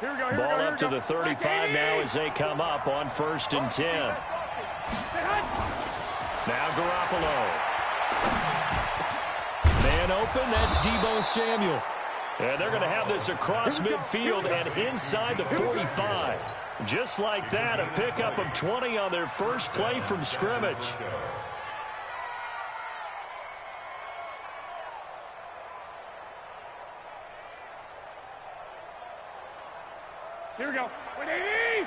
Ball up to the 35 now as they come up on 1st and 10. Now Garoppolo. Man open, that's Deebo Samuel. And they're going to have this across midfield and inside the 45. Just like that, a pickup of 20 on their first play from scrimmage. Here we go. 180.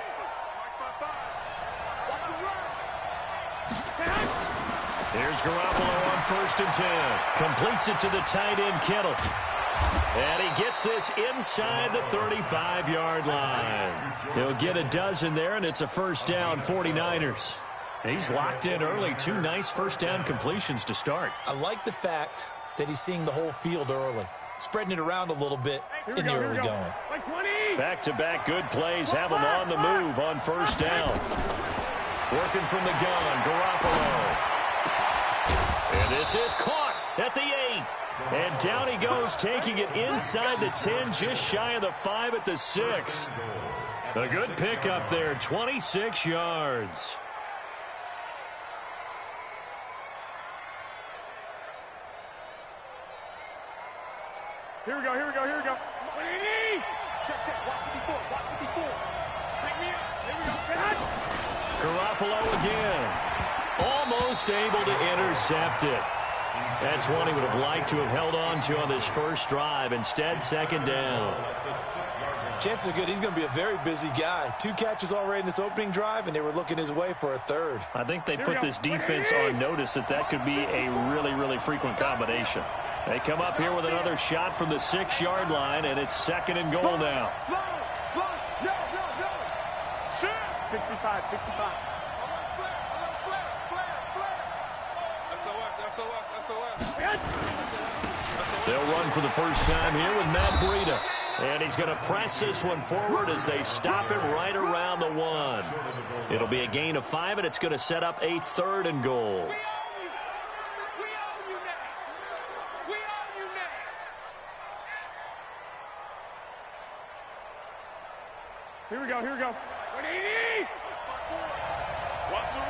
Here's Garoppolo on 1st and 10. Completes it to the tight end, Kittle. And he gets this inside the 35-yard line. He'll get a dozen there, and it's a first down, 49ers. He's locked in early. 2 nice first down completions to start. I like the fact that he's seeing the whole field early, spreading it around a little bit in the early going. Back-to-back good plays have him on the move on first down. Working from the gun, Garoppolo. And this is caught at the 8. And down he goes, taking it inside the 10, just shy of the 5 at the 6. A good pickup there, 26 yards. Here we go. 180. Check. Watch 54. Pick me up. Here we go. Garoppolo again. Almost able to intercept it. That's one he would have liked to have held on to on this first drive. Instead, second down. Chances are good he's going to be a very busy guy. 2 catches already in this opening drive, and they were looking his way for a third. I think they put this defense on notice that could be a really, really frequent combination. They come up here with another shot from the 6-yard line, and it's 2nd and goal now. Slow. No. 65. They'll run for the first time here with Matt Breida. And he's going to press this one forward as they stop him right around the 1. It'll be a gain of 5, and it's going to set up a 3rd and goal. Here we go. 180. Watch the run.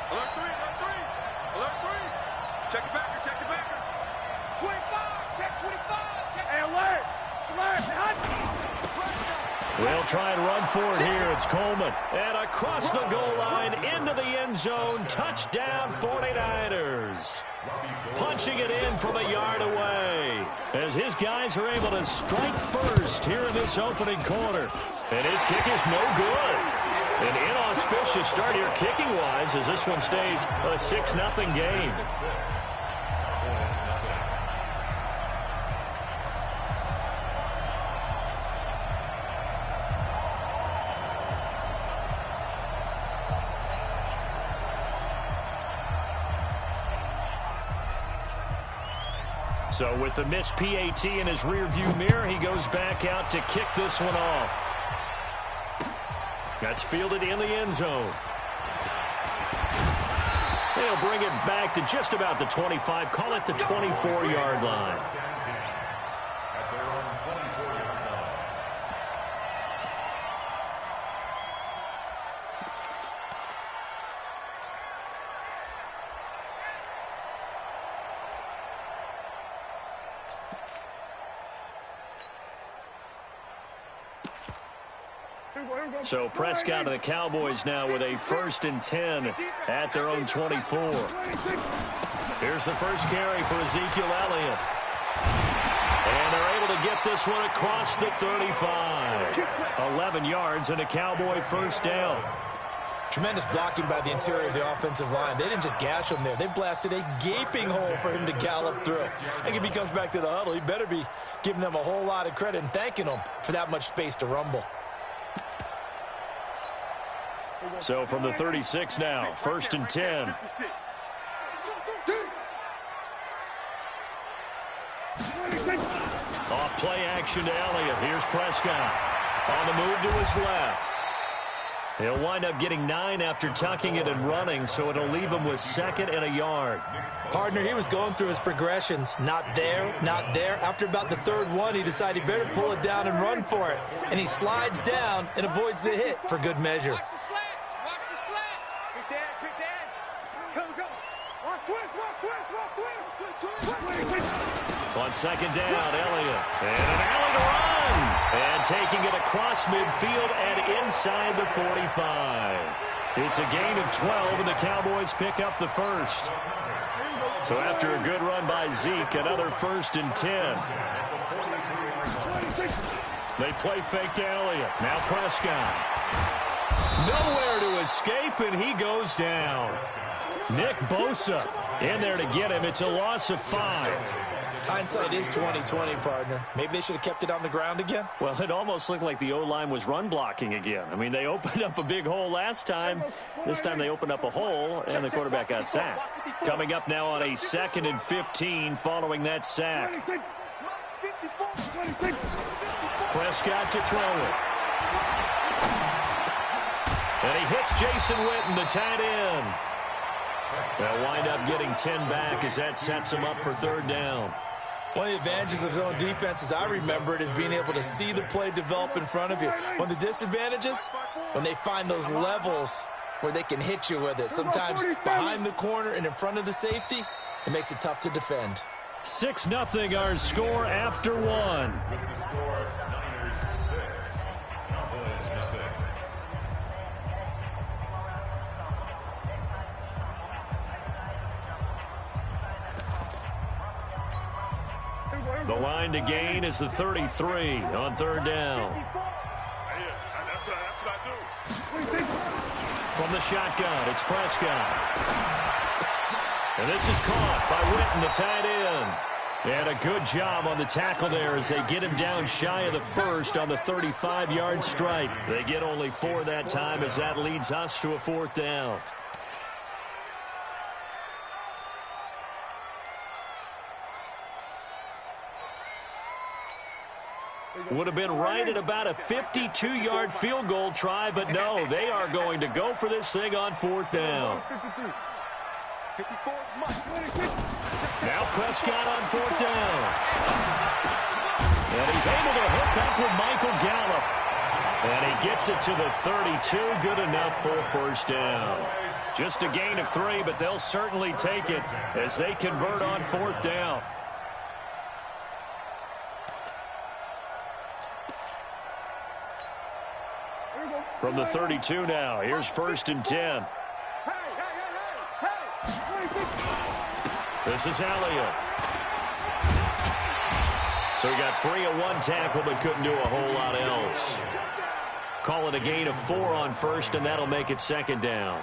Alert 3. Check the backer. 25. Check 25. Hey, alert. They'll try and run for it here. It's Coleman. And across the goal line into the end zone. Touchdown 49ers. Punching it in from a yard away as his guys are able to strike first here in this opening quarter. And his kick is no good. An inauspicious start here kicking-wise as this one stays a 6-0 game. So with the missed PAT in his rearview mirror, he goes back out to kick this one off. That's fielded in the end zone. They'll bring it back to just about the 25, call it the 24-yard line. So Prescott and the Cowboys now with a 1st and 10 at their own 24. Here's the first carry for Ezekiel Elliott. And they're able to get this one across the 35. 11 yards and a Cowboy first down. Tremendous blocking by the interior of the offensive line. They didn't just gash him there. They blasted a gaping hole for him to gallop through. I think if he comes back to the huddle, he better be giving them a whole lot of credit and thanking them for that much space to rumble. So from the 36 now, 1st and 10. Off play action to Elliott. Here's Prescott. On the move to his left. He'll wind up getting 9 after tucking it and running, so it'll leave him with 2nd and a yard. Partner, he was going through his progressions. Not there, not there. After about the 3rd one, he decided he better pull it down and run for it. And he slides down and avoids the hit for good measure. Watch the slants. Watch the slants. Kick the edge. Go. Watch twist. On 2nd down, Elliott. And an alley to run. And taking it across midfield and inside the 45. It's a gain of 12, and the Cowboys pick up the 1st. So after a good run by Zeke, another 1st and 10. They play fake to Elliott. Now Prescott. Nowhere to escape, and he goes down. Nick Bosa in there to get him. It's a loss of 5. Hindsight is 20/20, partner. Maybe they should have kept it on the ground again. Well, it almost looked like the O-line was run blocking again. I mean, they opened up a big hole last time. This time they opened up a hole, and the quarterback got sacked. Coming up now on a 2nd and 15 following that sack. Prescott to throw it. And he hits Jason Witten, the tight end. They'll wind up getting 10 back as that sets him up for 3rd down. One of the advantages of zone defense, as I remember it, is being able to see the play develop in front of you. One of the disadvantages, when they find those levels where they can hit you with it. Sometimes behind the corner and in front of the safety, it makes it tough to defend. 6-0 our score after 1. The line to gain is the 33 on 3rd down. That's what I do. From the shotgun, it's Prescott. And this is caught by Witten, the tight end. And a good job on the tackle there as they get him down shy of the 1st on the 35-yard stripe. They get only 4 that time as that leads us to a 4th down. Would have been right at about a 52-yard field goal try, but no, they are going to go for this thing on 4th down. Now Prescott on 4th down. And he's able to hook up with Michael Gallup. And he gets it to the 32, good enough for 1st down. Just a gain of 3, but they'll certainly take it as they convert on 4th down. From the 32 now, here's 1st and 10. This is Elliott. So he got free of 1 tackle, but couldn't do a whole lot else. Call it a gain of 4 on 1st, and that'll make it 2nd down.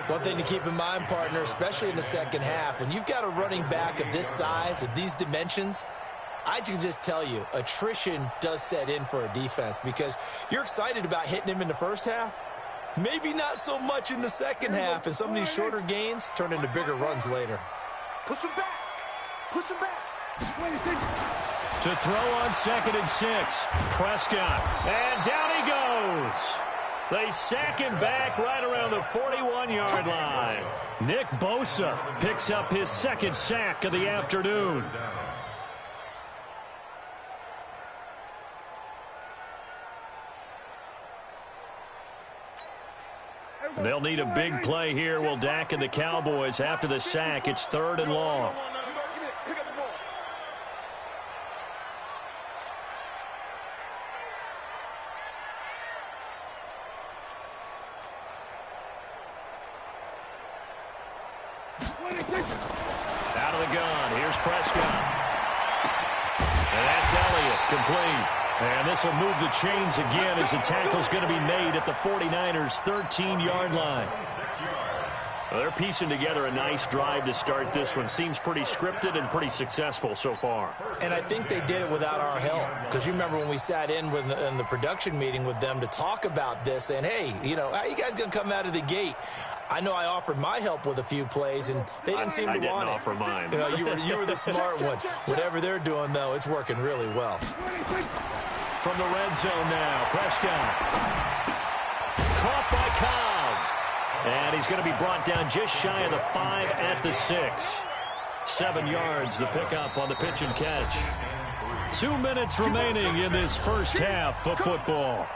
One thing to keep in mind, partner, especially in the 2nd half, when you've got a running back of this size, of these dimensions, I can just tell you, attrition does set in for a defense because you're excited about hitting him in the 1st half. Maybe not so much in the 2nd half, and some of these shorter gains turn into bigger runs later. Push him back. Push him back. To throw on 2nd and 6, Prescott. And down he goes. They sack him back right around the 41-yard line. Nick Bosa picks up his 2nd sack of the afternoon. They'll need a big play here. Will Dak and the Cowboys after the sack. It's 3rd and long. Out of the gun. Here's Prescott. And that's Elliott, complete. And this will move the chains again as the tackle's going to be made at the 49ers' 13-yard line. Well, they're piecing together a nice drive to start this one. Seems pretty scripted and pretty successful so far. And I think they did it without our help. Because you remember when we sat in the production meeting with them to talk about this, and hey, you know, how are you guys going to come out of the gate? I know I offered my help with a few plays, and they didn't seem to want it. I didn't offer mine. You know, you were the smart one. Whatever they're doing, though, it's working really well. From the red zone now, Prescott. Caught by Cobb. And he's going to be brought down just shy of the 5 at the 6. 7 yards, the pickup on the pitch and catch. 2 minutes remaining in this first half of football.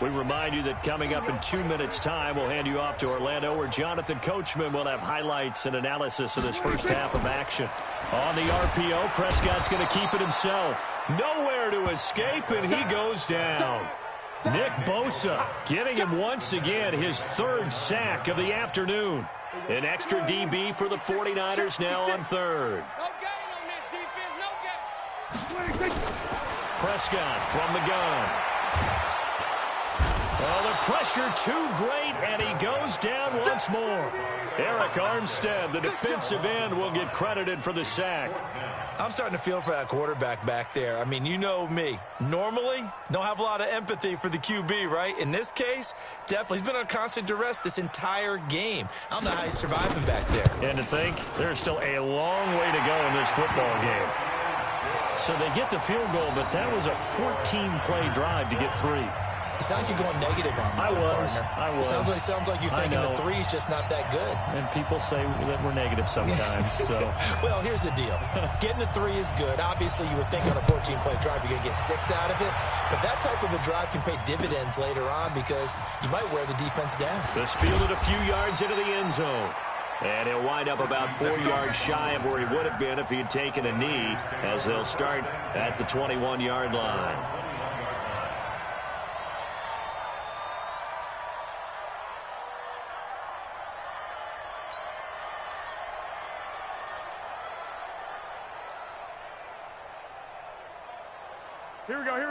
We remind you that coming up in 2 minutes' time, we'll hand you off to Orlando, where Jonathan Coachman will have highlights and analysis of this first half of action. On the RPO, Prescott's going to keep it himself. Nowhere to escape, and he goes down. Nick Bosa giving him once again his 3rd sack of the afternoon. An extra DB for the 49ers now on 3rd. No gain on this defense, no gain. Prescott from the gun. Oh, the pressure too great, and he goes down once more. Eric Armstead, the defensive end, will get credited for the sack. I'm starting to feel for that quarterback back there. I mean, you know me. Normally, don't have a lot of empathy for the QB, right? In this case, definitely. He's been on constant duress this entire game. I don't know how he's surviving back there. And to think, there's still a long way to go in this football game. So they get the field goal, but that was a 14-play drive to get 3. You sound like you're going negative on me. I was. Sounds like you're thinking the 3 is just not that good. And people say that we're negative sometimes. So. Well, here's the deal. Getting the 3 is good. Obviously, you would think on a 14-play drive you're going to get 6 out of it. But that type of a drive can pay dividends later on because you might wear the defense down. This fielded a few yards into the end zone. And he'll wind up about 4 yards shy of where he would have been if he had taken a knee, as they'll start at the 21-yard line.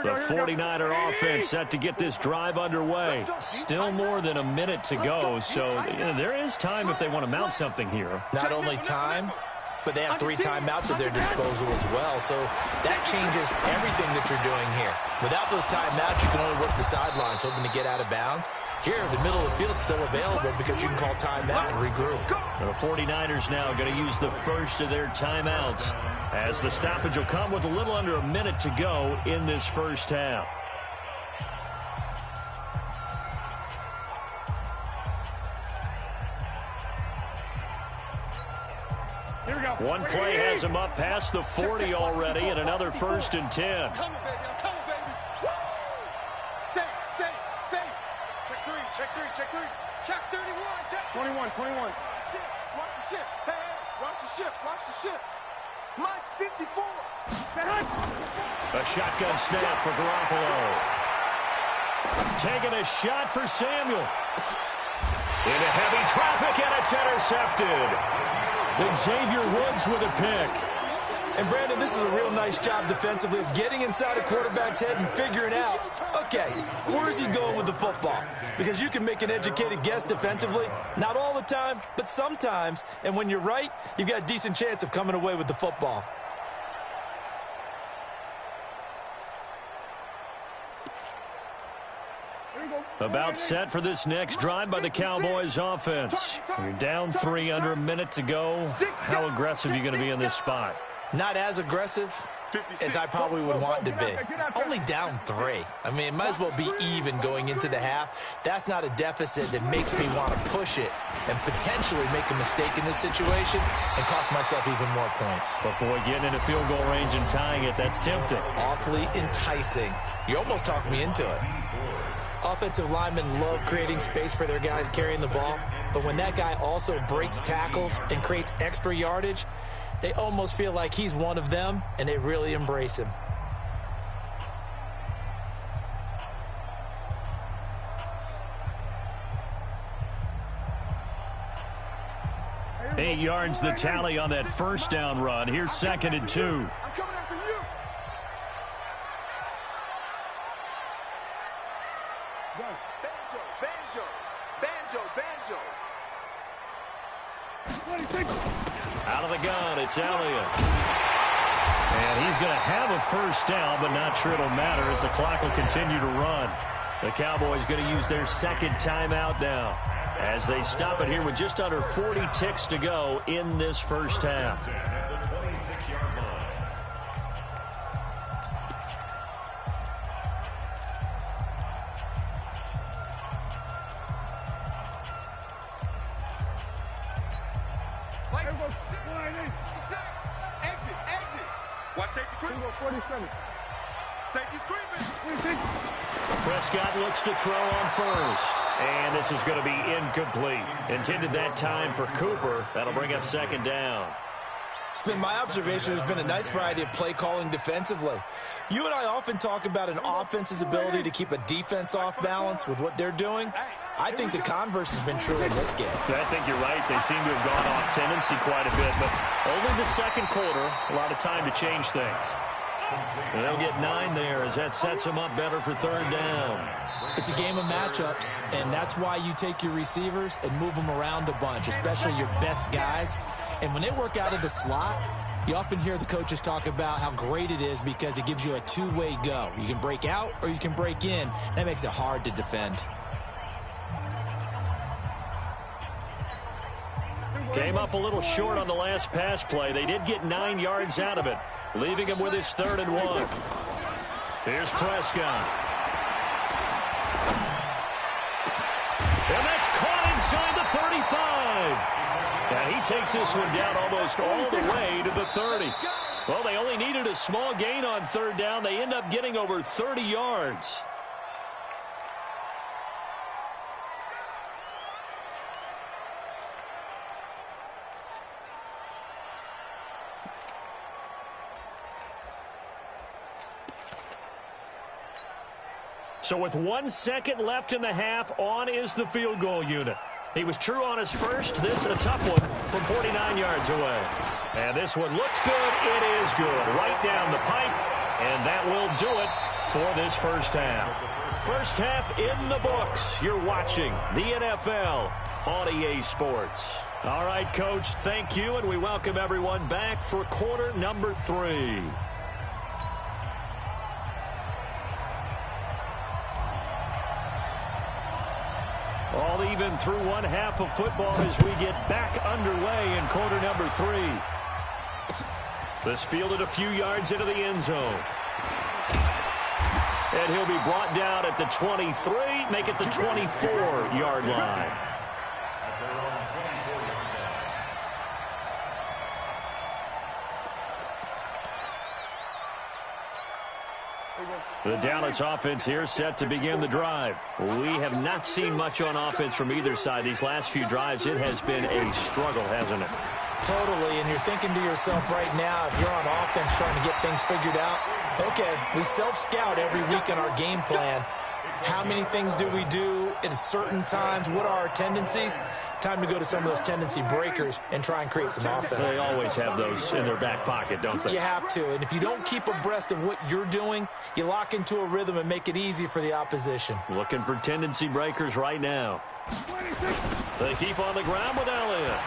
The 49er offense set to get this drive underway. Still more than a minute to go, so there is time if they want to mount something here. Not only time, but they have 3 timeouts at their disposal as well, so that changes everything that you're doing here. Without those timeouts, you can only work the sidelines, hoping to get out of bounds. Here, the middle of the field is still available because you can call timeout and regroup. The 49ers now going to use the first of their timeouts, as the stoppage will come with a little under a minute to go in this first half. Here we go. One play has him up past the 40 already, and another 1st and 10. I'm coming, baby. I'm coming, baby. Woo! Safe. Check 3. Check 31. Check 21. Watch the ship. Hey, watch the ship. mike54. A shotgun snap for Garoppolo. Taking a shot for Samuel. Into heavy traffic, and it's intercepted. Xavier Woods with a pick. And, Brandon, this is a real nice job defensively of getting inside a quarterback's head and figuring out, okay, where is he going with the football? Because you can make an educated guess defensively, not all the time, but sometimes. And when you're right, you've got a decent chance of coming away with the football. About set for this next drive by the Cowboys offense. You're down 3, under a minute to go. How aggressive are you going to be in this spot? Not as aggressive as I probably would want to be. Only down 3. I mean, it might as well be even going into the half. That's not a deficit that makes me want to push it and potentially make a mistake in this situation and cost myself even more points. But, boy, getting into field goal range and tying it, that's tempting. Awfully enticing. You almost talked me into it. Offensive linemen love creating space for their guys carrying the ball, but when that guy also breaks tackles and creates extra yardage, they almost feel like he's one of them, and they really embrace him. Eight yards the tally on that first down run. Here's 2nd and 2. I'm coming after you. Banjo. Out of the gun, it's Elliott. And he's going to have a first down, but not sure it'll matter as the clock will continue to run. The Cowboys going to use their second timeout now as they stop it here with just under 40 ticks to go in this first half. Watch safety creeping. 47. Safety's creeping. Prescott looks to throw on first. And this is going to be incomplete. Intended that time for Cooper. That'll bring up second down. It's been my observation there's been a nice variety of play calling defensively. You and I often talk about an offense's ability to keep a defense off balance with what they're doing. I think the converse has been true in this game. I think you're right. They seem to have gone off tendency quite a bit, but only the second quarter, a lot of time to change things. And they'll get 9 there as that sets them up better for third down. It's a game of matchups, and that's why you take your receivers and move them around a bunch, especially your best guys. And when they work out of the slot, you often hear the coaches talk about how great it is because it gives you a two-way go. You can break out or you can break in. That makes it hard to defend. Came up a little short on the last pass play. They did get 9 yards out of it, leaving him with his 3rd and 1. Here's Prescott. And that's caught inside the 35. And he takes this one down almost all the way to the 30. Well, they only needed a small gain on third down. They end up getting over 30 yards. So with 1 second left in the half, on is the field goal unit. He was true on his first. This a tough one from 49 yards away. And this one looks good. It is good. Right down the pipe. And that will do it for this first half. First half in the books. You're watching the NFL on EA Sports. All right, Coach, thank you. And we welcome everyone back for quarter number 3. All even through one half of football as we get back underway in quarter number 3. This fielded a few yards into the end zone. And he'll be brought down at the 23, make it the 24-yard line. The Dallas offense here set to begin the drive. We have not seen much on offense from either side. These last few drives, it has been a struggle, hasn't it? Totally, and you're thinking to yourself right now, if you're on offense trying to get things figured out, okay, we self-scout every week in our game plan. How many things do we do at certain times? What are our tendencies? Time to go to some of those tendency breakers and try and create some offense. They always have those in their back pocket, don't they? You have to, and if you don't keep abreast of what you're doing, you lock into a rhythm and make it easy for the opposition. Looking for tendency breakers right now. They keep on the ground with Elliott.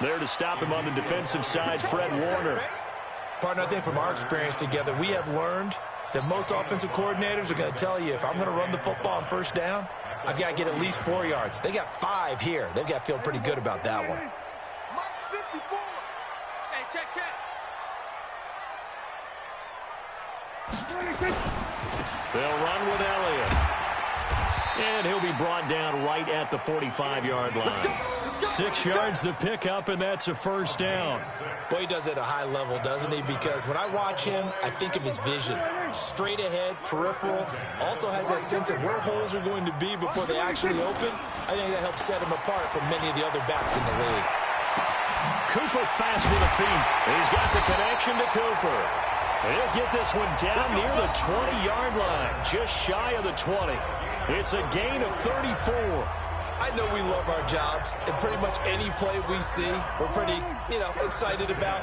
There to stop him on the defensive side, Fred Warner. Partner, I think from our experience together, we have learned that most offensive coordinators are going to tell you, if I'm going to run the football on first down, I've got to get at least 4 yards. They got 5 here. They've got to feel pretty good about that one. Mike 54. Hey, check. They'll run with Elliott. And he'll be brought down right at the 45-yard line. 6 yards the pickup, and that's a first down. Boy, he does it at a high level, doesn't he? Because when I watch him, I think of his vision. Straight ahead, peripheral. Also has that sense of where holes are going to be before they actually open. I think that helps set him apart from many of the other backs in the league. Cooper fast with the feet. He's got the connection to Cooper. He'll get this one down near the 20-yard line, just shy of the 20. It's a gain of 34. I know we love our jobs, and pretty much any play we see, we're pretty, excited about.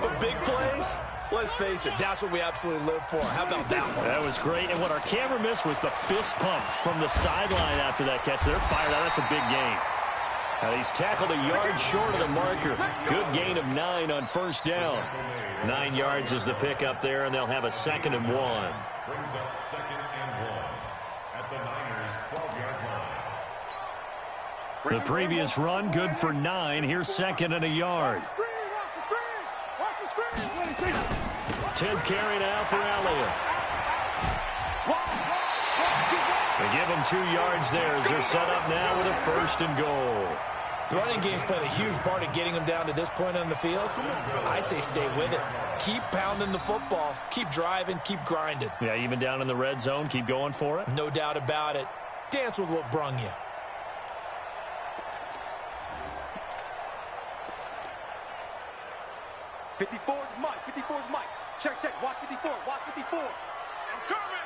But big plays, let's face it, that's what we absolutely live for. How about that one? That was great, and what our camera missed was the fist pump from the sideline after that catch. They're fired out. That's a big gain. He's tackled a yard short of the marker. Good gain of 9 on first down. 9 yards is the pickup there, and they'll have a 2nd and 1. Brings up 2nd and 1 at the Niners' 12-yard line. The previous run, good for 9. Here's 2nd and a yard. 10th carry now for Elliott. They give him 2 yards there as they're set up now with a 1st and goal. The running game's played a huge part in getting them down to this point on the field. I say stay with it. Keep pounding the football. Keep driving. Keep grinding. Yeah, even down in the red zone, keep going for it. No doubt about it. Dance with what brung you. '54 is Mike. 54 is Mike. Check, check. Watch 54. Watch 54. I'm coming.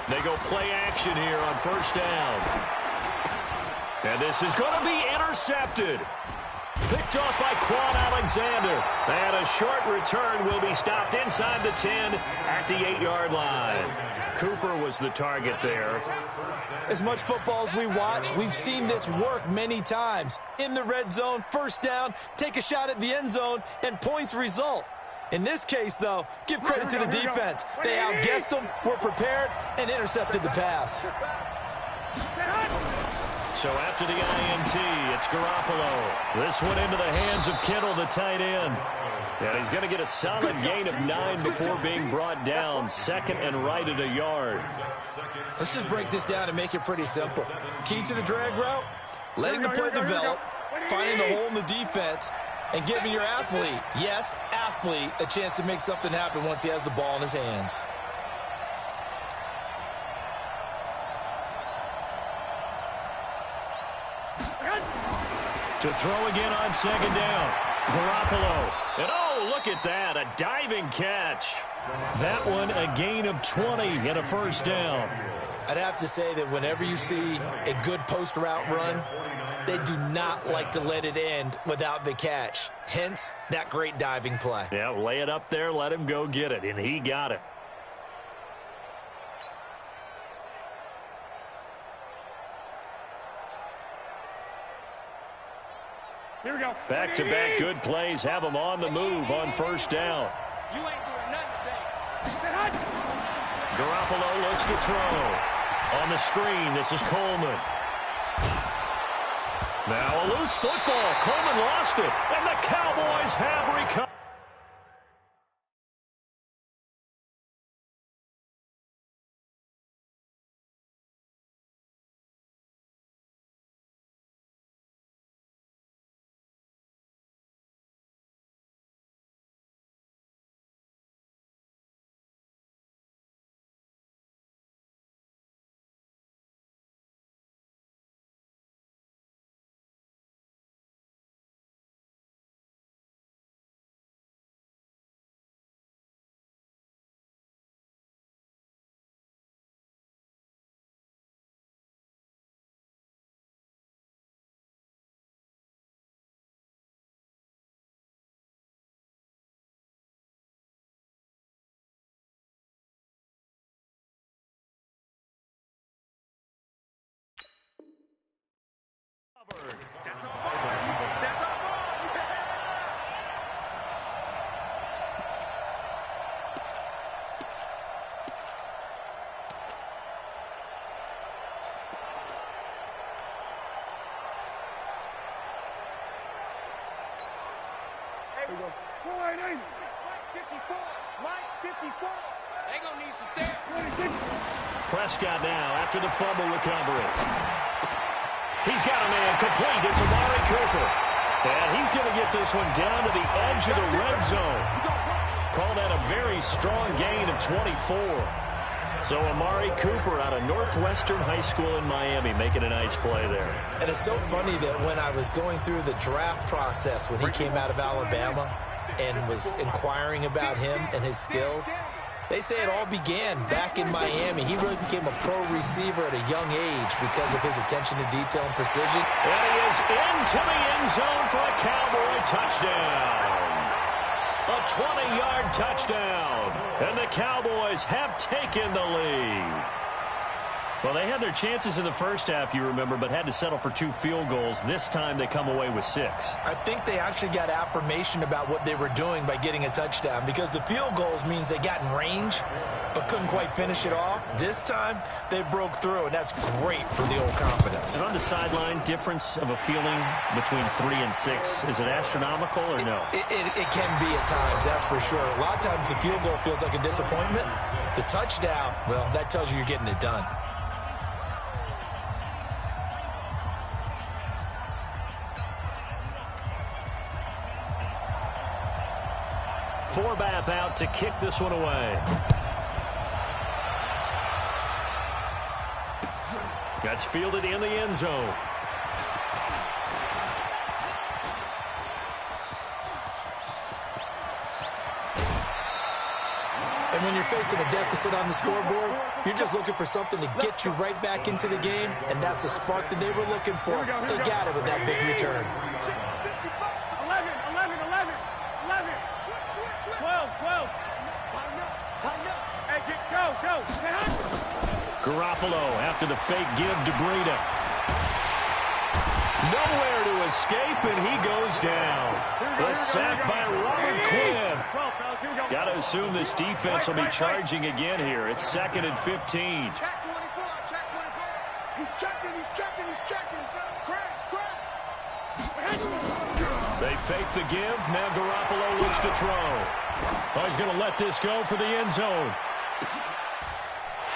They go play action here on first down. And this is going to be intercepted. Picked off by Quan Alexander. And a short return will be stopped inside the 10 at the 8-yard line. Cooper was the target there. As much football as we watch, we've seen this work many times. In the red zone, first down, take a shot at the end zone, and points result. In this case, though, give credit to the defense. They outguessed them, were prepared, and intercepted the pass. So after the INT, it's Garoppolo. This one into the hands of Kittle, the tight end. And he's going to get a solid gain of 9 before being brought down. 2nd and right at a yard. Let's just break this down and make it pretty simple. Key to the drag route, letting the play develop, finding the hole in the defense, and giving your athlete, yes, athlete, a chance to make something happen once he has the ball in his hands. To throw again on 2nd down. Garoppolo. And oh, look at that, a diving catch. That one a gain of 20 and a 1st down. I'd have to say that whenever you see a good post route run, they do not like to let it end without the catch. Hence, that great diving play. Yeah, lay it up there, let him go get it, and he got it. Here we go. Back-to-back good plays have him on the move on first down. You ain't doing nothing today. Garoppolo looks to throw. On the screen, this is Coleman. Now a loose football. Coleman lost it, and the Cowboys have recovered. Mike 54. They gonna need some therapy. Prescott now after the fumble recovery. He's got a man complete. It's Amari Cooper. And he's going to get this one down to the edge of the red zone. Call that a very strong gain of 24. So Amari Cooper out of Northwestern High School in Miami making a nice play there. And it's so funny that when I was going through the draft process when he came out of Alabama and was inquiring about him and his skills, they say it all began back in Miami. He really became a pro receiver at a young age because of his attention to detail and precision. And he is into the end zone for a Cowboy touchdown. A 20-yard touchdown. And the Cowboys have taken the lead. Well, they had their chances in the first half, you remember, but had to settle for 2 field goals. This time they come away with 6. I think they actually got affirmation about what they were doing by getting a touchdown, because the field goals means they got in range but couldn't quite finish it off. This time they broke through, and that's great for the old confidence. And on the sideline, difference of a feeling between 3 and 6, is it astronomical or no? It can be at times, that's for sure. A lot of times the field goal feels like a disappointment. The touchdown, well, that tells you you're getting it done. Forbath out to kick this one away. That's fielded in the end zone. And when you're facing a deficit on the scoreboard, you're just looking for something to get you right back into the game, and that's the spark that they were looking for. They got it with that big return. 12. Hey, go. Garoppolo after the fake give to Breida. Nowhere to escape, and he goes down. The sack by Robert Quinn. Got to assume this defense will be charging again here. It's 2nd and 15. Check 24. He's checking. Crash. They fake the give. Now Garoppolo looks to throw. Oh, he's going to let this go for the end zone.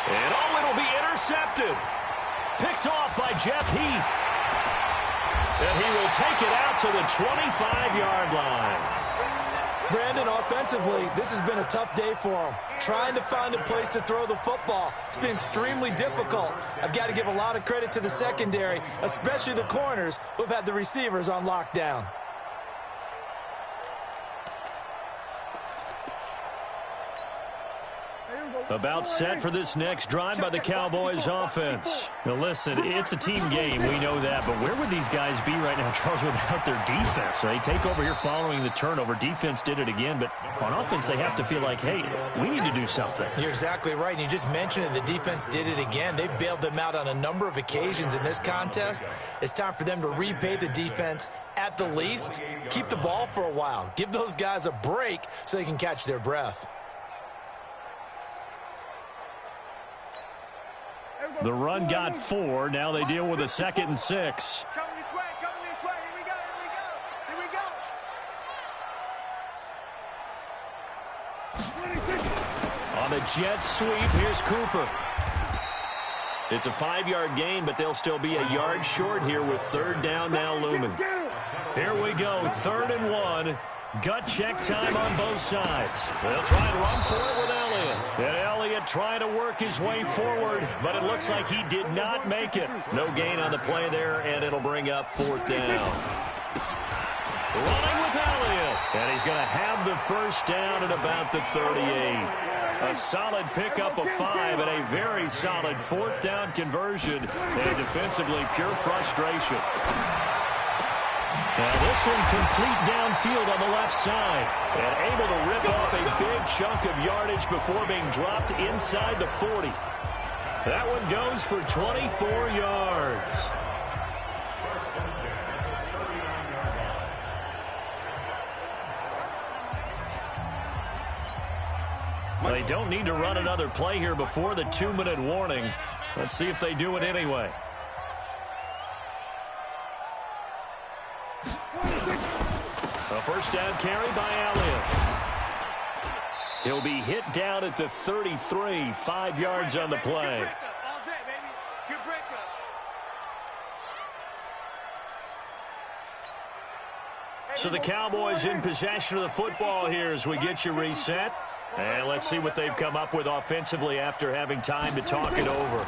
And it'll be intercepted. Picked off by Jeff Heath. And he will take it out to the 25-yard line. Brandon, offensively, this has been a tough day for him. Trying to find a place to throw the football. It's been extremely difficult. I've got to give a lot of credit to the secondary, especially the corners who've had the receivers on lockdown. About set for this next drive by the Cowboys offense. Now listen, it's a team game, we know that, but where would these guys be right now, Charles, without their defense? They take over here following the turnover. Defense did it again, but on offense they have to feel like, hey, we need to do something. You're exactly right, and you just mentioned it. The defense did it again. They bailed them out on a number of occasions in this contest. It's time for them to repay the defense at the least. Keep the ball for a while. Give those guys a break so they can catch their breath. The run got 4. Now they deal with a 2nd and 6. Coming this way. Here we go. On a jet sweep, here's Cooper. It's a 5-yard gain, but they'll still be a yard short here with 3rd down now looming. Here we go, 3rd and 1. Gut check time on both sides. They'll try and run for it with Elliott. And Elliott trying to work his way forward, but it looks like he did not make it. No gain on the play there, and it'll bring up 4th down. Running with Elliott, and he's going to have the 1st down at about the 38. A solid pickup of 5 and a very solid 4th down conversion, and defensively pure frustration. Now this one complete downfield on the left side, and able to rip off a big chunk of yardage before being dropped inside the 40. That one goes for 24 yards. Well, they don't need to run another play here before the 2-minute warning. Let's see if they do it anyway. A 1st down carry by Elliott. He'll be hit down at the 33, 5 yards on the play. So the Cowboys in possession of the football here as we get you reset. And let's see what they've come up with offensively after having time to talk it over.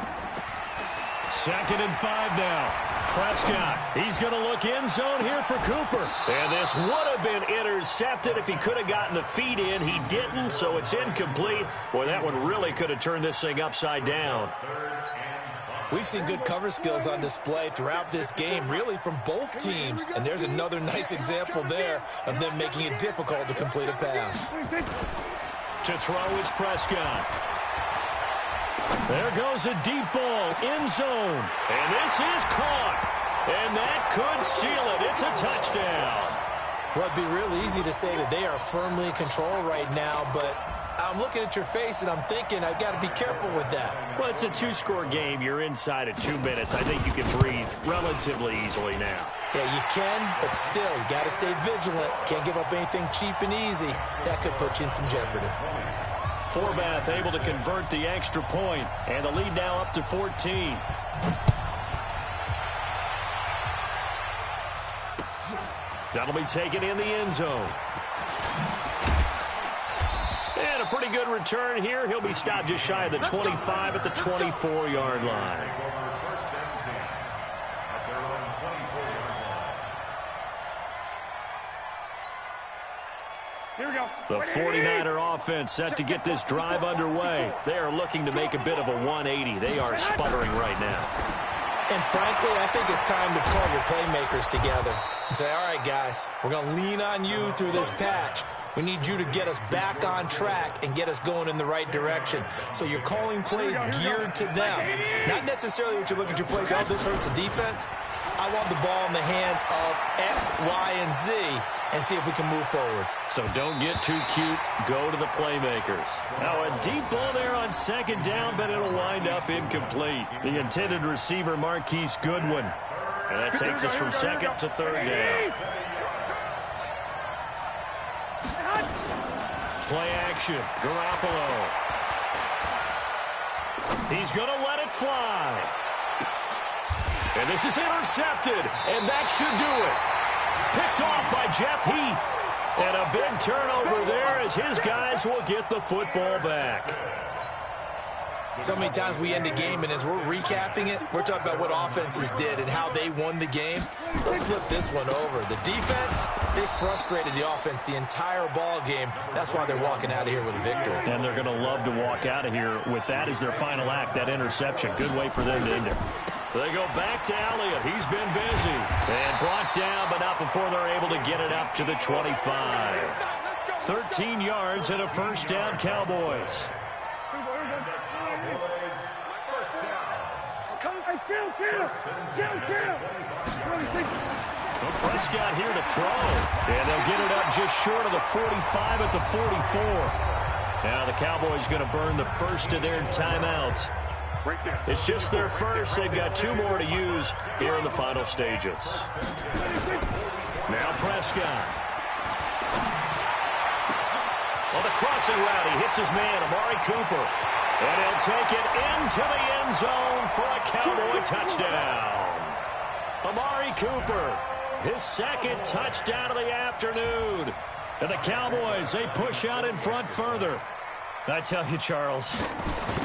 2nd and 5 now. Prescott, he's going to look end zone here for Cooper. And this would have been intercepted if he could have gotten the feet in. He didn't, so it's incomplete. Boy, that one really could have turned this thing upside down. We've seen good cover skills on display throughout this game, really from both teams. And there's another nice example there of them making it difficult to complete a pass. To throw is Prescott. There goes a deep ball, end zone. And this is caught. And that could seal it. It's a touchdown. Well, it'd be real easy to say that they are firmly in control right now, but I'm looking at your face and I'm thinking I've got to be careful with that. Well, it's a two-score game. You're inside of 2 minutes. I think you can breathe relatively easily now. Yeah, you can, but still, you got to stay vigilant. Can't give up anything cheap and easy. That could put you in some jeopardy. Forbath able to convert the extra point, and the lead now up to 14. That'll be taken in the end zone. And a pretty good return here. He'll be stopped just shy of the 25 at the 24-yard line. Here we go. The 49er offense set to get this drive underway. They are looking to make a bit of a 180. They are sputtering right now. And frankly, I think it's time to call your playmakers together and say, all right, guys, we're going to lean on you through this patch. We need you to get us back on track and get us going in the right direction. So you're calling plays geared to them. Not necessarily what you look at your plays, oh, this hurts the defense. I want the ball in the hands of X, Y, and Z and see if we can move forward. So don't get too cute. Go to the playmakers. Now a deep ball there on second down, but it'll wind up incomplete. The intended receiver, Marquise Goodwin. And that takes us from second to third down. Play action. Garoppolo. He's going to let it fly. And this is intercepted. And that should do it. Picked off by Jeff Heath. And a big turnover there as his guys will get the football back. So many times we end a game, and as we're recapping it, we're talking about what offenses did and how they won the game. Let's flip this one over. The defense, they frustrated the offense the entire ball game. That's why they're walking out of here with a victory. And they're going to love to walk out of here with that as their final act, that interception. Good way for them to end it. They go back to Elliott. He's been busy. And brought down, but not before they're able to get it up to the 25. 13 yards and a first down, Cowboys. Prescott here to throw. And they'll get it up just short of the 45 at the 44. Now the Cowboys going to burn the first of their timeouts. It's just their first. They've got 2 more to use here in the final stages. Now Prescott. On the crossing route, he hits his man, Amari Cooper. And he'll take it into the end zone for a Cowboy touchdown. Amari Cooper, his second touchdown of the afternoon. And the Cowboys, they push out in front further. I tell you, Charles,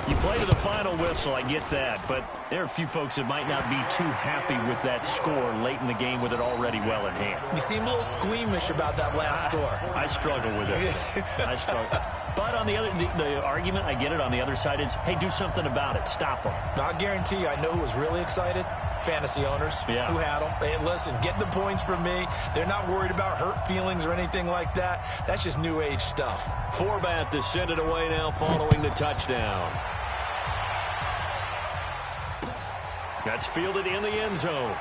you play to the final whistle, I get that, but there are a few folks that might not be too happy with that score late in the game with it already well in hand. You seem a little squeamish about that last score. I struggle with it. I struggle. But on the other, the argument, I get it, on the other side is, hey, do something about it. Stop them. I guarantee you, I know who was really excited. Fantasy owners who had them. Hey, listen, get the points from me. They're not worried about hurt feelings or anything like that. That's just new age stuff. Forbath to send it away now following the touchdown. That's fielded in the end zone.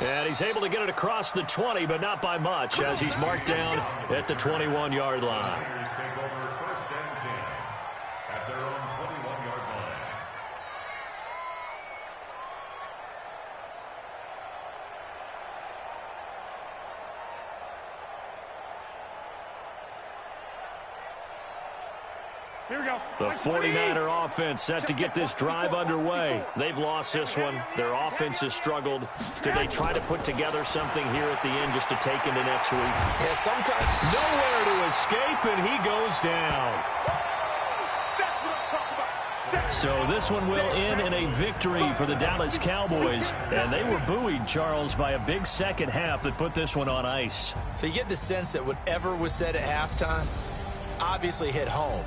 And he's able to get it across the 20, but not by much, as he's marked down at the 21-yard line. The 49er offense set to get this drive underway. They've lost this one. Their offense has struggled. Did they try to put together something here at the end just to take into next week? Yeah, sometimes. Nowhere to escape, and he goes down. So this one will end in a victory for the Dallas Cowboys. And they were buoyed, Charles, by a big second half that put this one on ice. So you get the sense that whatever was said at halftime obviously hit home.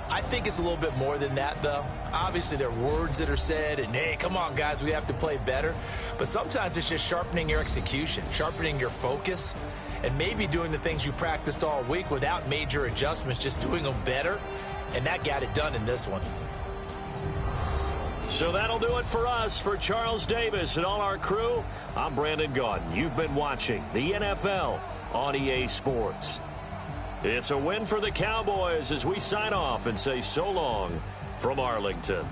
I think it's a little bit more than that, though. Obviously, there are words that are said, and, hey, come on, guys, we have to play better. But sometimes it's just sharpening your execution, sharpening your focus. and maybe doing the things you practiced all week without major adjustments, just doing them better, and that got it done in this one. So that'll do it for us. For Charles Davis and all our crew, I'm Brandon Gaudin. You've been watching the NFL on EA Sports. It's a win for the Cowboys as we sign off and say so long from Arlington.